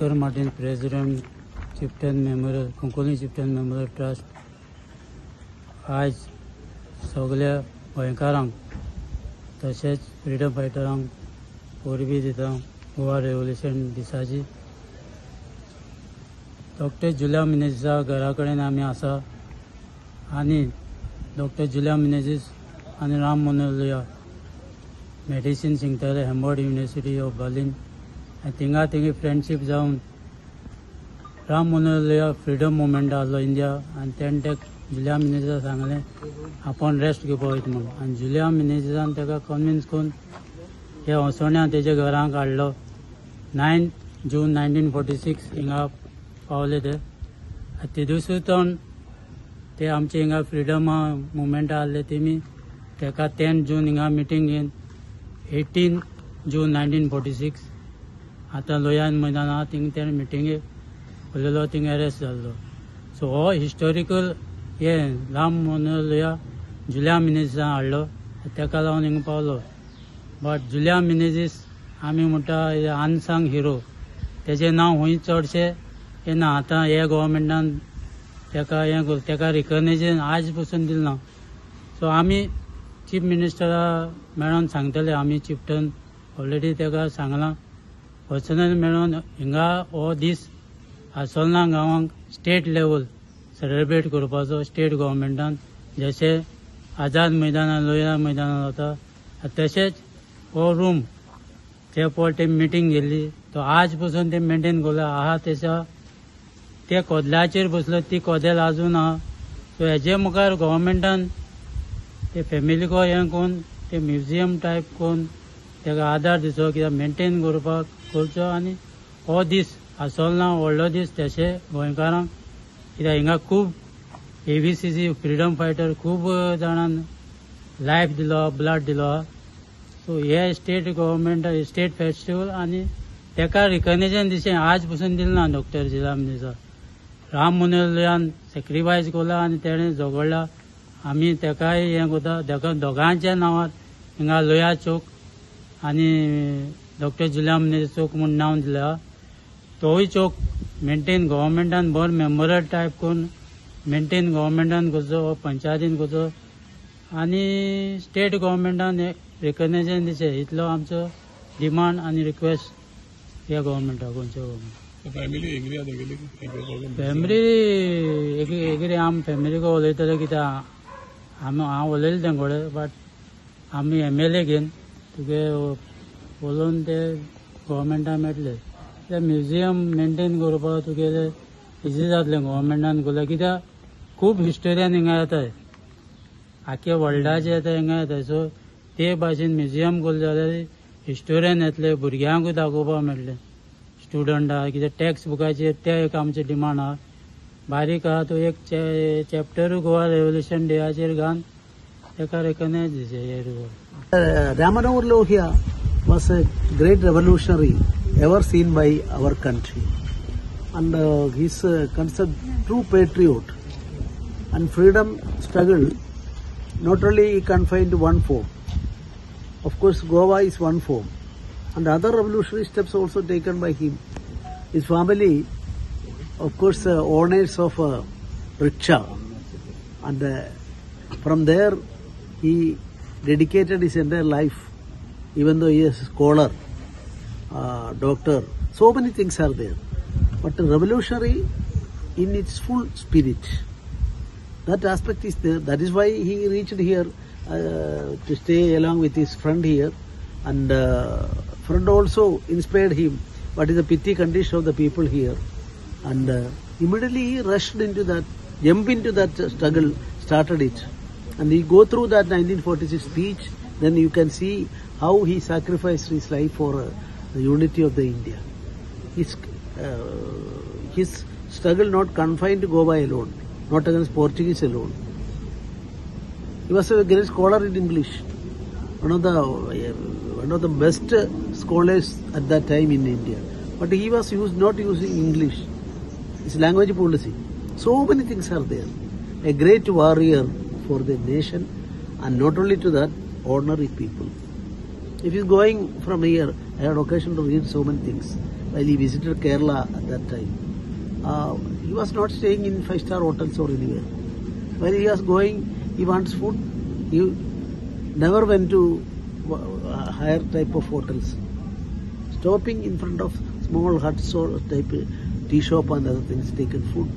Oscar Martin, President, Chieftain Memorial, Konkolin Chieftain Memorial Trust. आज सगळ्या गोंयकारांक तशेंच फ्रीडम फायटरांक परबी दिता गोवा रेव्होल्युशन दिसाची. डॉक्टर जुलिया मिनेझीसा घरा कडेन आमी आसा आनी डॉक्टर जुलिया मिनेझीस आनी राम मनोहर लोहिया मेडिसीन शिकताले हॅम्बर्ड युनिव्हर्सिटी ऑफ बर्लिन आनी थिंगा फ्रेंडशीप जावन राम मनोहर लोहिया फ्रीडम मुवमेंट आसलो इंडिया आनी तेणें जुलिया मिनेझीसा सांगलें आपण रेस्ट घेवपाक वयता म्हणून आनी जुलिया मिनेझीसान ताका कन्विन्स करून हे होसोण्यां तेजे घरांक हाडलो. 9 जून 1946 हिंगा पावले ते दिसून ते आमचे हिंगा फ्रीडम मुवमेंट आसले तेमी ताका 10 जून हिंगा मिटींग घेवन 18 जून 1946 आतां लोहियान मैदाना थिंग ते मिटींगेक उलयलो थिंग अरेस्ट जाल्लो. सो हो हिस्टोरिकल हे राम मनोहर लोहिया जुलिया मिनेझीसान हाडलो ताका लागून हिंगा पावलो. बट जुलिया मिनेझीस आमी म्हणटा अनसंग हिरो तेजें नांव खूंय चडशें येना. आतां हे गव्हर्मेंटान ताका रिकग्नेशन आज पसून दिलें ना. सो आमी चीफ मिनिस्टरा मेळोन सांगतले आमी चिफ्टन ऑलरेडी ताका सांगलां पर्सनल मेळोन हिंगा हो दीस आसोलना गांवांक स्टेट लेवल सेलिब्रेट करपाचो स्टेट गव्हर्मेंटान जशें आझाद मैदाना लोहिया मैदाना जाता तशेंच हो रूम ते पळय मिटींग गेल्ली तो आज पसून ते मेंटेन केला आहा तेच्या ते कोदलाचेर बसलो ती कोदेल अजून आहा. सो हेजे मुखार गव्हर्मेंटान ते फॅमिलीको हें करून ते म्युजियम टायप करून ताका आदार दिवचो कित्याक मेंटेन करचो आनी हो दीस आसोलना व्हडलो दीस तशें गोंयकारांक कित्याक हिंगा खूब ABCC फ्रीडम फायटर खूब जाणांन लायफ दिलो ब्लड दिलो. सो हे स्टेट गव्हर्मेंट स्टेट फेस्टिवल आनी ताका रिकग्नेशन दिशें आज पसून दिलें ना. डॉक्टर जुलिया मिनेझीसा राम मनोहर लोहियान सॅक्रिफायस केला आनी तेणें झगडला. आमी ताकाय हें करता ताका दोगांच्या नांवार हिंगा लोहिया चौक आनी डॉक्टर जुलिया मिनेझीस चौक म्हूण नांव दिलां. तोय चौक मेंटेन गव्हर्मेंटान बरो मेमोरियल टायप करून मेंटेन गव्हर्मेंटान करचो पंचायतीन करचो आनी स्टेट गव्हर्मेंटान रिकग्नेशन दिचें इतलो आमचो डिमांड आनी रिक्वेस्ट ह्या गव्हर्मेंटाक गोंयच्या गव्हर्मेंटाक. फॅमिली एग्री आमी फॅमिलीको उलयतले कित्याक हांव उलयलें तें कडेन बट आमी MLA घेवन तुगे उलोवन ते गव्हर्मेंटाक मेळटले. ते म्युजियम मेंटेन करपाक तुगेलें इजी जातलें गव्हर्मेंटान केलें कित्याक खूब हिस्टोरियन हिंगा येताय आख्या वर्ल्डाचे येता हिंगा येताय. सो ते भाशेन म्युजियम केलें जाल्यार हिस्टोरियन येतले भुरग्यांकूय दाखोवपाक मेळटलें स्टुडंट आहा कितें टॅक्स बुकाचेर ते एक आमचे डिमांड आहा. बारीक आहा तो एक चॅप्टरूय गोवा रेव्होल्युशन डेयाचेर घालन ताका रिकग्नायज दिचें. Ram Manohar Lohia was a great revolutionary ever seen by our country, and he's considered true patriot. And freedom struggle not only confined to one form. Of course, Goa is one form, and other revolutionary steps also taken by him. His family, of course, owners of rickshaw, and from there he dedicated his entire life. Even though he is a scholar, doctor, so many things are there. But revolutionary in its full spirit, that aspect is there. That is why he reached here to stay along with his friend here, and friend also inspired him. What is the pity condition of the people here? And immediately he rushed into that, jumped into that struggle, started it. And he go through that 1946 speech, then you can see how he sacrificed his life for the unity of the India. His struggle not confined to Goa alone, not against Portuguese alone. He was a great scholar in English, one of the best scholars at that time in India. But he was not using English, his language policy. So many things are there. A great warrior for the nation, and not only to that, ordinary people. If he's going from here, I had occasion to read so many things. while he visited Kerala at that time. He was not staying in 5-star hotels or anywhere. When he was going, he wants food. He never went to higher type of hotels. Stopping in front of small huts or type tea shop and other things, taken food.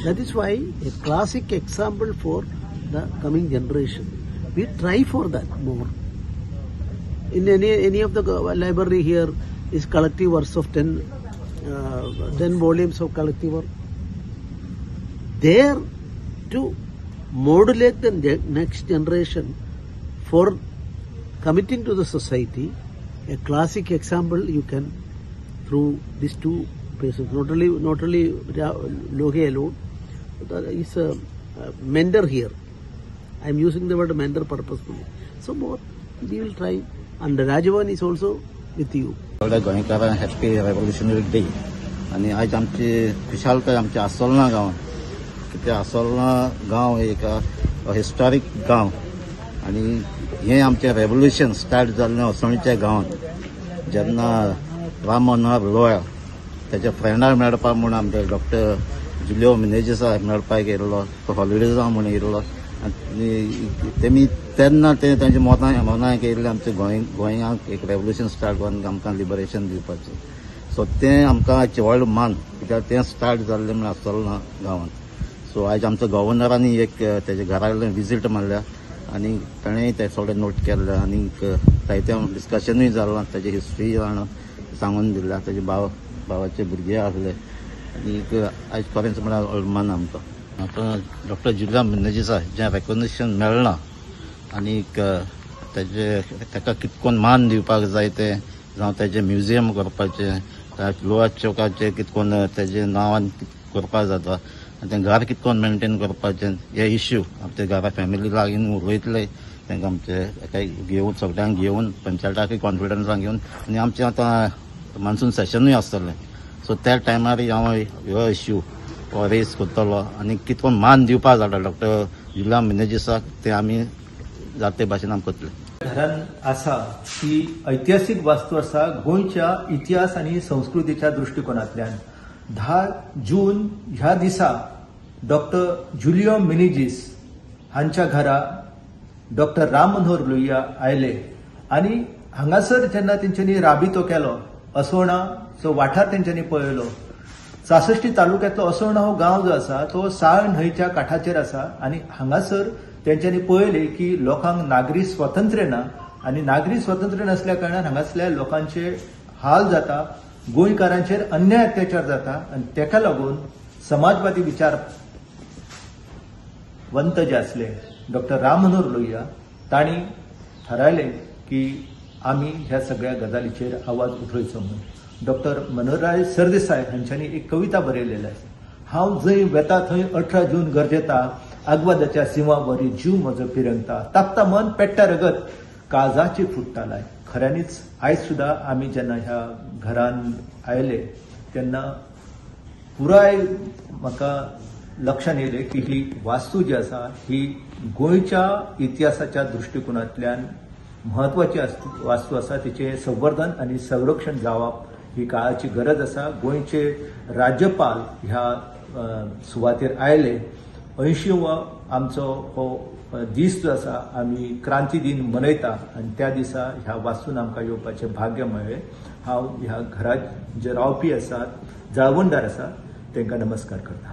That is why a classic example for the coming generation. We try for that more. In any of the library here is collective works of 10 volumes of collective work. There to modulate the next generation for committing to the society, a classic example you can through these two persons. Not only Lohe alone, but is a mentor here. I am using the word mentor purposefully. So more we will try. And Rajavan is also with you. गोंयकारांक happy revolutionary day आनी आयज आमची खुशालकाय आमच्या आसोलना गांवांत कित्याक आसोलना गांव एक हिस्टॉरीक गांव आनी हें आमचें रेव्होल्युशन स्टार्ट जाल्लें असोळीच्या गांवांत जेन्ना राम मनोहर लोहिया तेच्या फ्रेंडाक मेळपाक म्हूण आमचे डॉक्टर जुलियो मिनेझिसाक मेळपाक येयल्लो तो हॉलिडेजां म्हूण येयल्लो आनी तेन्ना ते तांच्या मनाक येयल्लें आमच्या गोंयांक एक रेव्होल्युशन स्टार्ट करून आमकां लिबरेशन दिवपाचें. सो तें आमकां आयचें व्हडलें मान कित्याक तें स्टार्ट जाल्लें म्हण आसोलना गांवांत. सो आयज आमच्या गव्हर्नरांनी एक तेजे घरा कडल्यान विजीट मारल्या आनी ताणेंय तें सगळें नोट केल्लें आनी जायत्या डिस्कशनूय जालां तेजी हिस्ट्री सांगून दिल्या. तेजे भावाचे भुरगे आसले आनी आयज खरेंच म्हळ्यार अभिमान आमकां. आतां डॉक्टर जुलियो मिनेझिसा जें रेकॉग्निशन मेळना आनीक ताका कितकोन मान दिवपाक जाय तें जावं तेजें म्युजियम करपाचें लोअर चौकाचें कितकोन तेजें नांवान करपाक जाता आनी तें घर कितकोन मेंटेन करपाचें हे इश्यू आमच्या घरा फॅमिली लागीं उलयतले तांकां आमचे घेवन सगळ्यांक घेवन पंचायताकय कॉन्फिडन्सान घेवन आनी आमचें आतां मान्सून सेशनूय आसतलें. सो त्या टायमार हांव ह्यो इश्यू हो रेस करतलो आनी कितकोन मान दिवपाक जाता डॉक्टर जुलियो मिनेझिसाक तें आमी जाते भाशेन आमी करतले. धरण आसा ही ऐतिहासीक वास्तू आसा गोंयच्या इतिहास आनी संस्कृतीच्या दृश्टिकोनांतल्यान. 10 जून ह्या दिसा डॉक्टर जुलियो मिनेझिस हांच्या घरा डॉक्टर राम मनोहर लोहिया आयले आनी हांगासर जेन्ना तेंच्यांनी राबितो केलो असोळणाचो वाठार तेंच्यांनी पळयलो. 66 तालुक्यांतलो असोळणा हो गांव जो आसा तो साळ न्हंयच्या काठाचेर आसा आनी हांगासर तेंच्यांनी पळयलें की लोकांक नागरी स्वातंत्र्य ना आनी नागरी स्वातंत्र्य नसल्या कारणान हांगासरल्या लोकांचे हाल जाता, गोंयकारांचेर अन्याय अत्याचार जाता आनी तेका लागून समाजवादी विचारवंत जे आसले डॉक्टर राम मनोहर लोहिया तांणी थारायलें की आमी ह्या सगळ्या गजालीचेर आवाज उठोवचो म्हणून. डॉक्टर मनोहरराय सरदेसाय हांच्यांनी एक कविता बरयलेली आसा. हांव जंय वेता थंय 18 जून गरजेता, आग्वादाच्या सिंवावरी जीव म्हजो पिरंगता, तापता मन पेट्टा रगत काळजाची फुट्टा लाय. खऱ्यांनीच आयज सुद्दां आमी जेन्ना ह्या घरान आयले तेन्ना पुराय म्हाका लक्षांत येयलें की ही वास्तू जी आसा ही गोंयच्या इतिहासाच्या दृश्टिकोनांतल्यान म्हत्वाची वास्तू आसा. तिचें संवर्धन आनी संरक्षण जावप ही काळाची गरज आसा. गोंयचे राज्यपाल ह्या सुवातेर आयले. 80वो आमचो हो दीस जो आसा आमी क्रांती दिन मनयता आनी त्या दिसा ह्या वास्तून आमकां येवपाचें भाग्य मेळ्ळें. हांव ह्या घरात जे रावपी आसात, जाळवणदार आसात, तांकां नमस्कार करता.